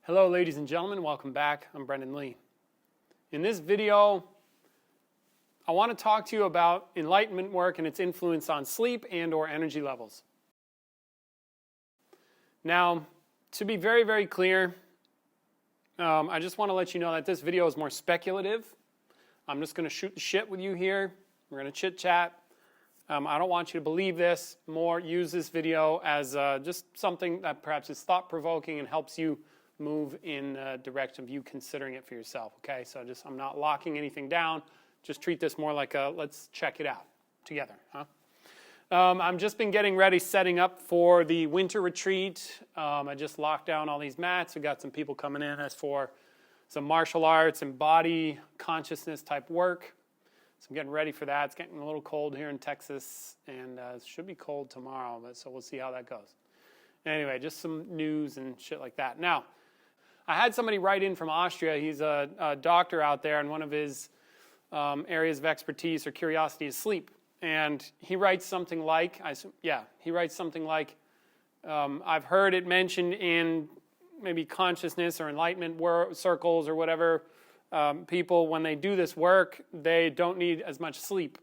Hello ladies and gentlemen, welcome back. I'm Brendan Lee. In this video, I want to talk to you about enlightenment work and its influence on sleep and or energy levels. Now, to be very, very clear, I just want to let you know that this video is more speculative. I'm just going to shoot the shit with you here. We're going to chit chat. I don't want you to believe this. More use this video as just something that perhaps is thought-provoking and helps you move in the direction of you considering it for yourself, okay? So I'm not locking anything down. Just treat this more like a, let's check it out together, huh? I've just been getting ready, setting up for the winter retreat. I just locked down all these mats. We got some people coming in as for some martial arts and body consciousness type work. So I'm getting ready for that. It's getting a little cold here in Texas, and it should be cold tomorrow, so we'll see how that goes. Anyway, just some news and shit like that. Now, I had somebody write in from Austria. He's a doctor out there, and one of his areas of expertise or curiosity is sleep. And he writes something like, I've heard it mentioned in maybe consciousness or enlightenment circles or whatever, people, when they do this work, they don't need as much sleep.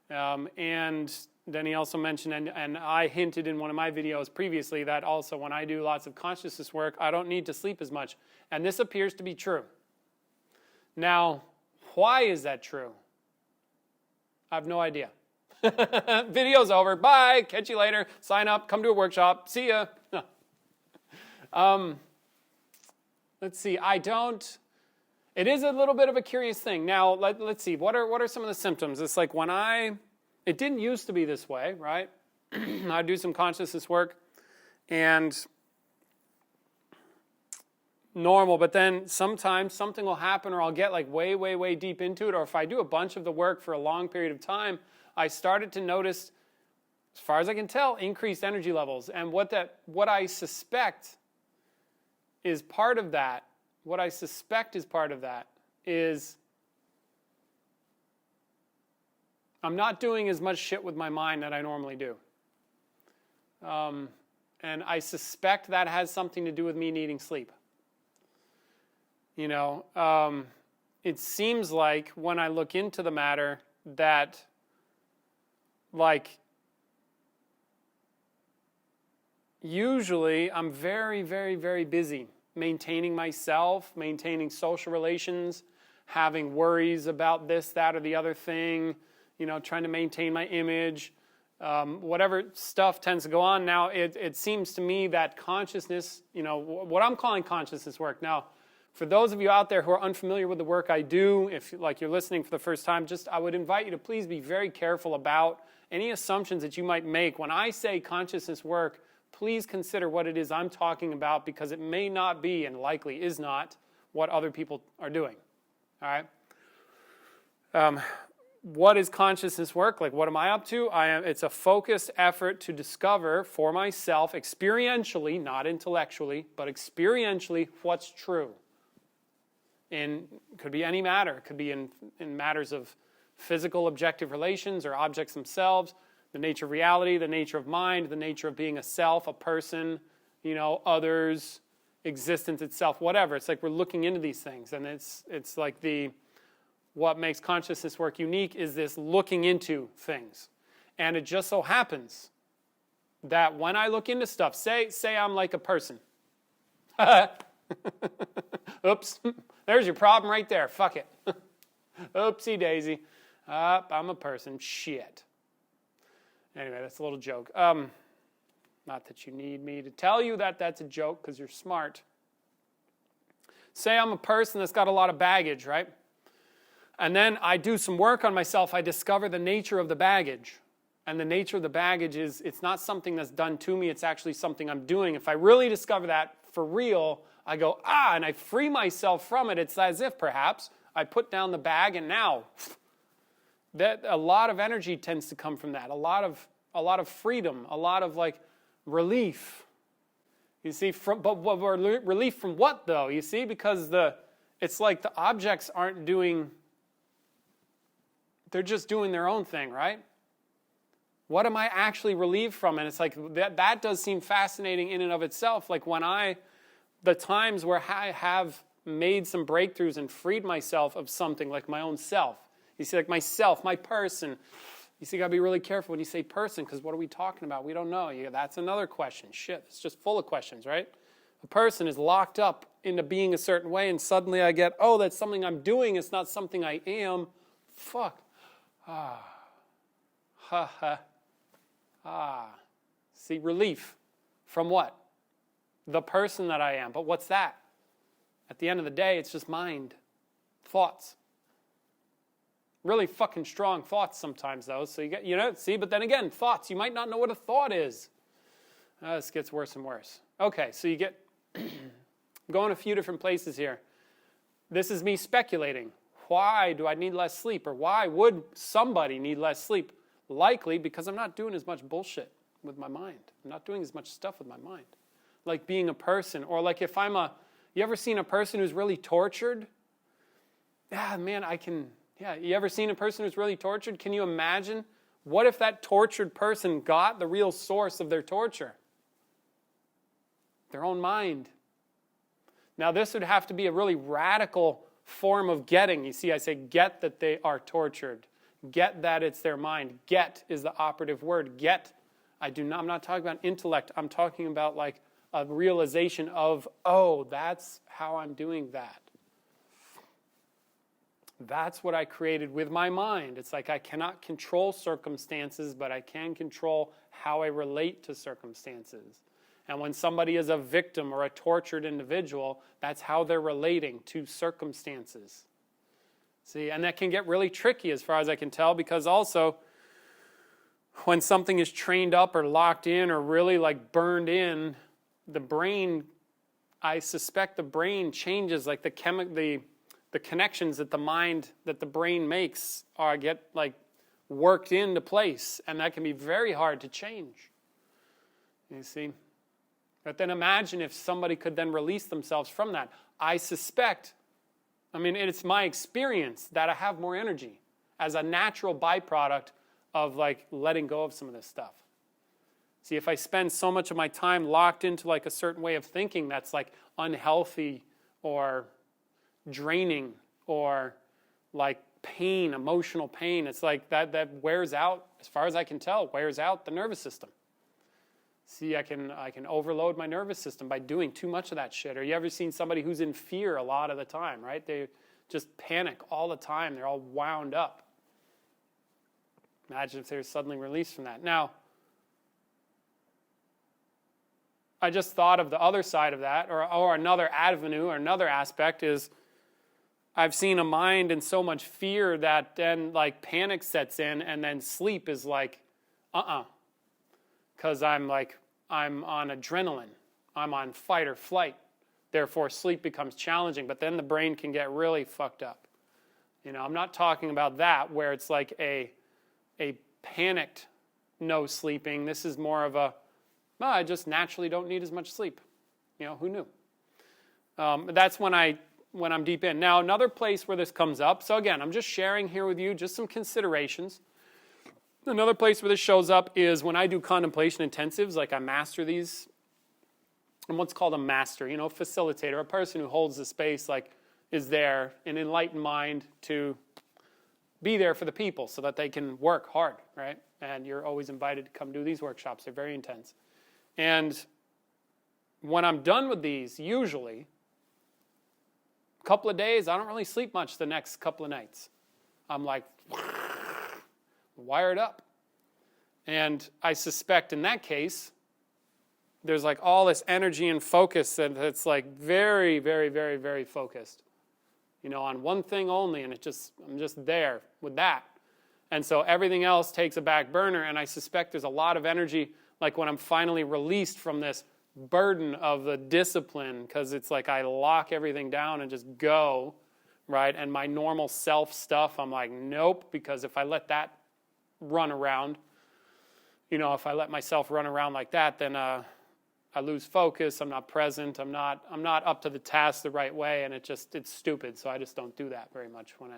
And then he also mentioned, and I hinted in one of my videos previously, that also when I do lots of consciousness work, I don't need to sleep as much. And this appears to be true. Now, why is that true? I have no idea. Video's over. Bye. Catch you later. Sign up. Come to a workshop. See ya. Let's see. It is a little bit of a curious thing. Now, let's see. What are some of the symptoms? It's like it didn't used to be this way, right? I do some consciousness work and normal, but then sometimes something will happen or I'll get like way, way, way deep into it, or if I do a bunch of the work for a long period of time, I started to notice, as far as I can tell, increased energy levels. And what I suspect is part of that, is I'm not doing as much shit with my mind that I normally do. And I suspect that has something to do with me needing sleep. You know, it seems like when I look into the matter that, like, usually I'm very, very, very busy maintaining myself, maintaining social relations, having worries about this, that, or the other thing, you know, trying to maintain my image, whatever stuff tends to go on. Now, it seems to me that consciousness, you know, what I'm calling consciousness work. Now, for those of you out there who are unfamiliar with the work I do, if like you're listening for the first time, I would invite you to please be very careful about any assumptions that you might make. When I say consciousness work, please consider what it is I'm talking about, because it may not be, and likely is not, what other people are doing. All right? What is consciousness work? Like, what am I up to? It's a focused effort to discover for myself, experientially, not intellectually, but experientially, what's true. It could be any matter. It could be in matters of physical, objective relations or objects themselves, the nature of reality, the nature of mind, the nature of being a self, a person, you know, others, existence itself, whatever. It's like we're looking into these things, and it's like what makes consciousness work unique is this looking into things. And it just so happens that when I look into stuff, say I'm like a person. Oops, there's your problem right there. Fuck it. Oopsie daisy. I'm a person. Shit. Anyway, that's a little joke. Not that you need me to tell you that that's a joke, because you're smart. Say I'm a person that's got a lot of baggage, right? And then I do some work on myself. I discover the nature of the baggage. And the nature of the baggage is, it's not something that's done to me. It's actually something I'm doing. If I really discover that for real, I go, and I free myself from it. It's as if, perhaps, I put down the bag, and now that a lot of energy tends to come from that. A lot of freedom, a lot of like relief. You see, relief from what though? You see, because it's like the objects aren't doing. They're just doing their own thing, right? What am I actually relieved from? And it's like that does seem fascinating in and of itself. Like when the times where I have made some breakthroughs and freed myself of something like my own self. You see, like myself, my person. You see, you got to be really careful when you say person, because what are we talking about? We don't know. That's another question. Shit, it's just full of questions, right? A person is locked up into being a certain way, and suddenly I get, oh, that's something I'm doing. It's not something I am. Fuck. Ha ha. See, relief from what? The person that I am. But what's that? At the end of the day, it's just mind. Thoughts. Really fucking strong thoughts sometimes, though. So you get, see, but then again, thoughts. You might not know what a thought is. This gets worse and worse. Okay, so you get, going a few different places here. This is me speculating. Why do I need less sleep? Or why would somebody need less sleep? Likely because I'm not doing as much bullshit with my mind. I'm not doing as much stuff with my mind. Like being a person, or like if you ever seen a person who's really tortured? Yeah, man, you ever seen a person who's really tortured? Can you imagine? What if that tortured person got the real source of their torture? Their own mind. Now, this would have to be a really radical form of getting. You see, I say get that they are tortured. Get that it's their mind. Get is the operative word. Get. I'm not talking about intellect. I'm talking about like a realization of, oh, that's how I'm doing that. That's what I created with my mind. It's like I cannot control circumstances, but I can control how I relate to circumstances. And when somebody is a victim or a tortured individual, that's how they're relating to circumstances. See, and that can get really tricky as far as I can tell, because also when something is trained up or locked in or really like burned in, the brain, I suspect the brain changes, like the connections that the brain makes get like worked into place, and that can be very hard to change. You see? But then imagine if somebody could then release themselves from that. I suspect, it's my experience that I have more energy as a natural byproduct of like letting go of some of this stuff. See, if I spend so much of my time locked into like a certain way of thinking that's like unhealthy or draining or like pain, emotional pain, it's like that wears out, as far as I can tell, wears out the nervous system. See, I can overload my nervous system by doing too much of that shit. Or you ever seen somebody who's in fear a lot of the time, right? They just panic all the time. They're all wound up. Imagine if they were suddenly released from that. Now, I just thought of the other side of that, or another avenue, or another aspect is I've seen a mind in so much fear that then like panic sets in, and then sleep is like, because I'm on adrenaline. I'm on fight or flight. Therefore, sleep becomes challenging, but then the brain can get really fucked up. I'm not talking about that where it's like a panicked no sleeping. This is more of I just naturally don't need as much sleep. Who knew? That's when I'm deep in. Now, another place where this comes up, so again, I'm just sharing here with you just some considerations. Another place where this shows up is when I do contemplation intensives, like I master these. I'm what's called a master, facilitator, a person who holds the space, like is there, an enlightened mind to be there for the people so that they can work hard, right? And you're always invited to come do these workshops. They're very intense. And when I'm done with these, usually, a couple of days, I don't really sleep much the next couple of nights. I'm like wired up. And I suspect in that case, there's like all this energy and focus, and it's like very, very, very, very focused, on one thing only, and I'm just there with that. And so everything else takes a back burner, and I suspect there's a lot of energy, like when I'm finally released from this burden of the discipline, because it's like I lock everything down and just go, right? And my normal self stuff, I'm like, nope, because if I let that run around, if I let myself run around like that, then I lose focus, I'm not present, I'm not up to the task the right way, and it's stupid, so I just don't do that very much when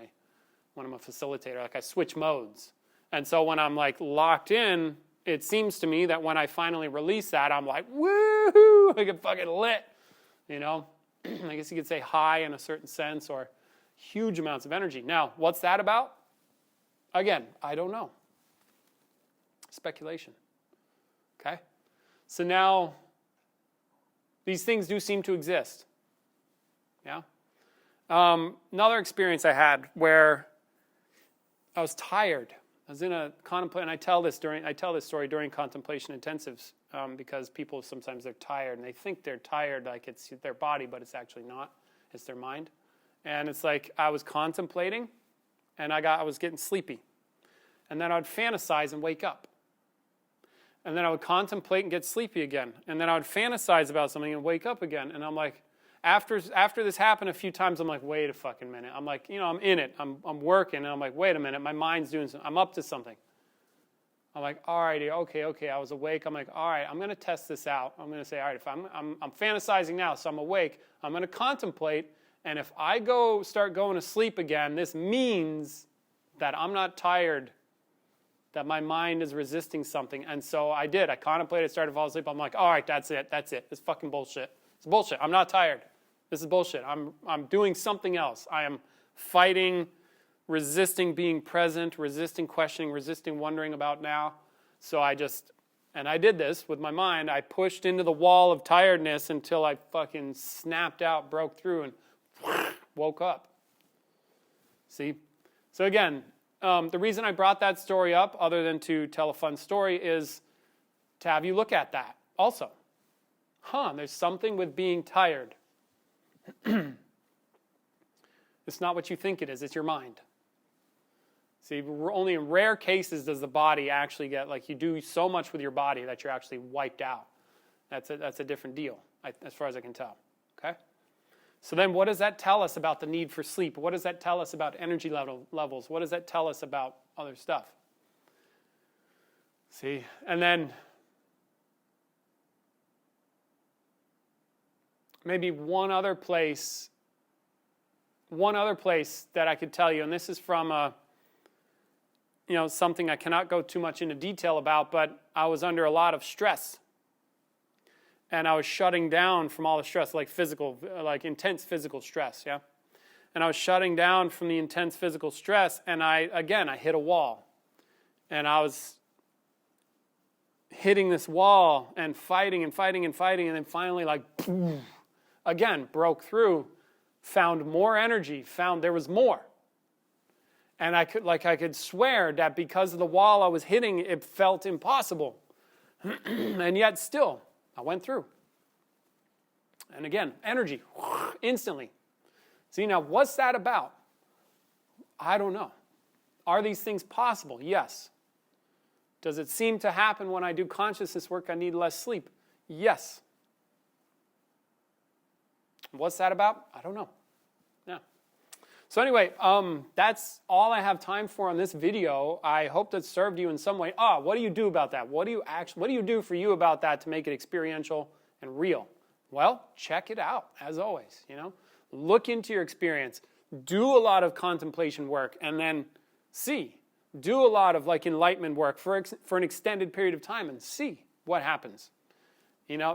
I'm a facilitator. Like I switch modes. And so when I'm like locked in, it seems to me that when I finally release that, I'm like, woohoo, I get fucking lit. you know. I guess you could say high in a certain sense, or huge amounts of energy. Now, what's that about? Again, I don't know. Speculation. Okay? So now, these things do seem to exist. Yeah? Another experience I had where I was tired. I was in a contemplation, and I tell this story during contemplation intensives because people sometimes they're tired and they think they're tired like it's their body, but it's actually not. It's their mind. And it's like I was contemplating, and I was getting sleepy, and then I would fantasize and wake up, and then I would contemplate and get sleepy again, and then I would fantasize about something and wake up again, and I'm like. After this happened a few times, I'm like, wait a fucking minute. I'm like, I'm in it. I'm working, and I'm like, wait a minute. My mind's doing something. I'm up to something. I'm like, all righty, okay. I was awake. I'm like, all right, I'm going to test this out. I'm going to say, all right, if I'm fantasizing now, so I'm awake. I'm going to contemplate, and if I start going to sleep again, this means that I'm not tired, that my mind is resisting something. And so I did. I contemplated, started to fall asleep. I'm like, all right, that's it. It's fucking bullshit. It's bullshit. I'm not tired. This is bullshit. I'm doing something else. I am fighting, resisting being present, resisting questioning, resisting wondering about now. So I did this with my mind. I pushed into the wall of tiredness until I fucking snapped out, broke through, and woke up. See? So again, the reason I brought that story up, other than to tell a fun story, is to have you look at that also. There's something with being tired. It's not what you think it is. It's your mind. See, only in rare cases does the body actually get, like you do so much with your body that you're actually wiped out. That's a different deal, as far as I can tell. Okay? So then what does that tell us about the need for sleep? What does that tell us about energy levels? What does that tell us about other stuff? See, and then maybe one other place that I could tell you, and this is from something I cannot go too much into detail about, but I was under a lot of stress. And I was shutting down from all the stress, like intense physical stress, yeah? And I was shutting down from the intense physical stress, and I hit a wall. And I was hitting this wall and fighting, and then finally, again, broke through, found more energy, found there was more. And I could swear that because of the wall I was hitting, it felt impossible. And yet still, I went through. And again, energy, instantly. See, now, what's that about? I don't know. Are these things possible? Yes. Does it seem to happen when I do consciousness work, I need less sleep? Yes. What's that about? I don't know. Yeah. So anyway, that's all I have time for on this video. I hope that served you in some way. What do you do about that? What do you do for you about that to make it experiential and real? Well, check it out, as always. Look into your experience. Do a lot of contemplation work, and then see. Do a lot of enlightenment work for an extended period of time and see what happens.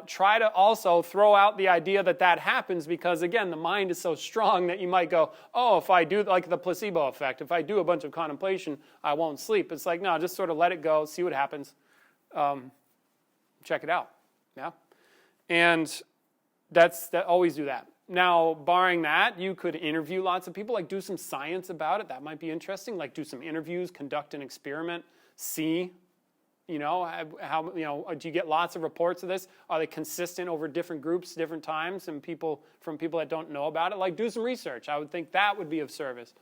Try to also throw out the idea that happens because, again, the mind is so strong that you might go, if I do, like the placebo effect, if I do a bunch of contemplation, I won't sleep. It's like, no, just sort of let it go, see what happens. Check it out. Yeah? And always do that. Now, barring that, you could interview lots of people, do some science about it. That might be interesting. Do some interviews, conduct an experiment, see. How do you get lots of reports of this? Are they consistent over different groups, different times, and from people that don't know about it? Do some research. I would think that would be of service.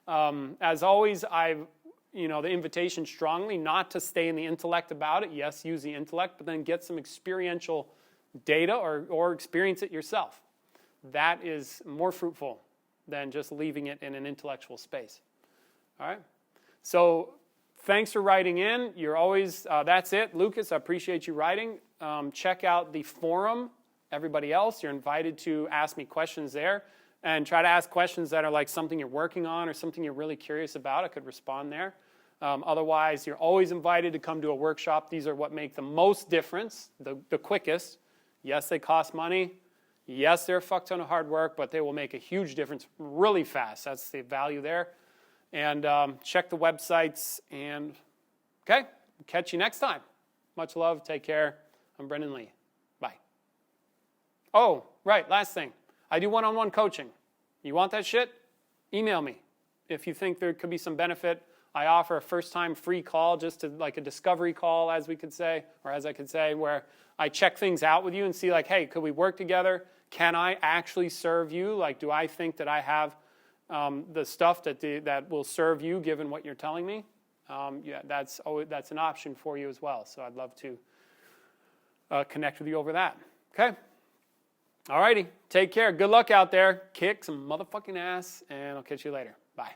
As always, the invitation strongly not to stay in the intellect about it. Yes, use the intellect, but then get some experiential data or experience it yourself. That is more fruitful than just leaving it in an intellectual space. All right? So thanks for writing in. You're always, that's it. Lucas, I appreciate you writing. Check out the forum. Everybody else, you're invited to ask me questions there. And try to ask questions that are something you're working on or something you're really curious about. I could respond there. Otherwise, you're always invited to come to a workshop. These are what make the most difference, the quickest. Yes, they cost money. Yes, they're a fuck ton of hard work, but they will make a huge difference really fast. That's the value there. And check the websites. And okay, catch you next time. Much love. Take care. I'm Brendan Lee. Bye. Oh, right. Last thing. I do one-on-one coaching. You want that shit? Email me. If you think there could be some benefit, I offer a first-time free call, just to, like a discovery call, as we could say, or as I could say, where I check things out with you and see, like, hey, could we work together? Can I actually serve you? Like, do I think that I have the stuff that will serve you, given what you're telling me? Yeah, that's an option for you as well. So I'd love to connect with you over that. Okay. All righty. Take care. Good luck out there. Kick some motherfucking ass, and I'll catch you later. Bye.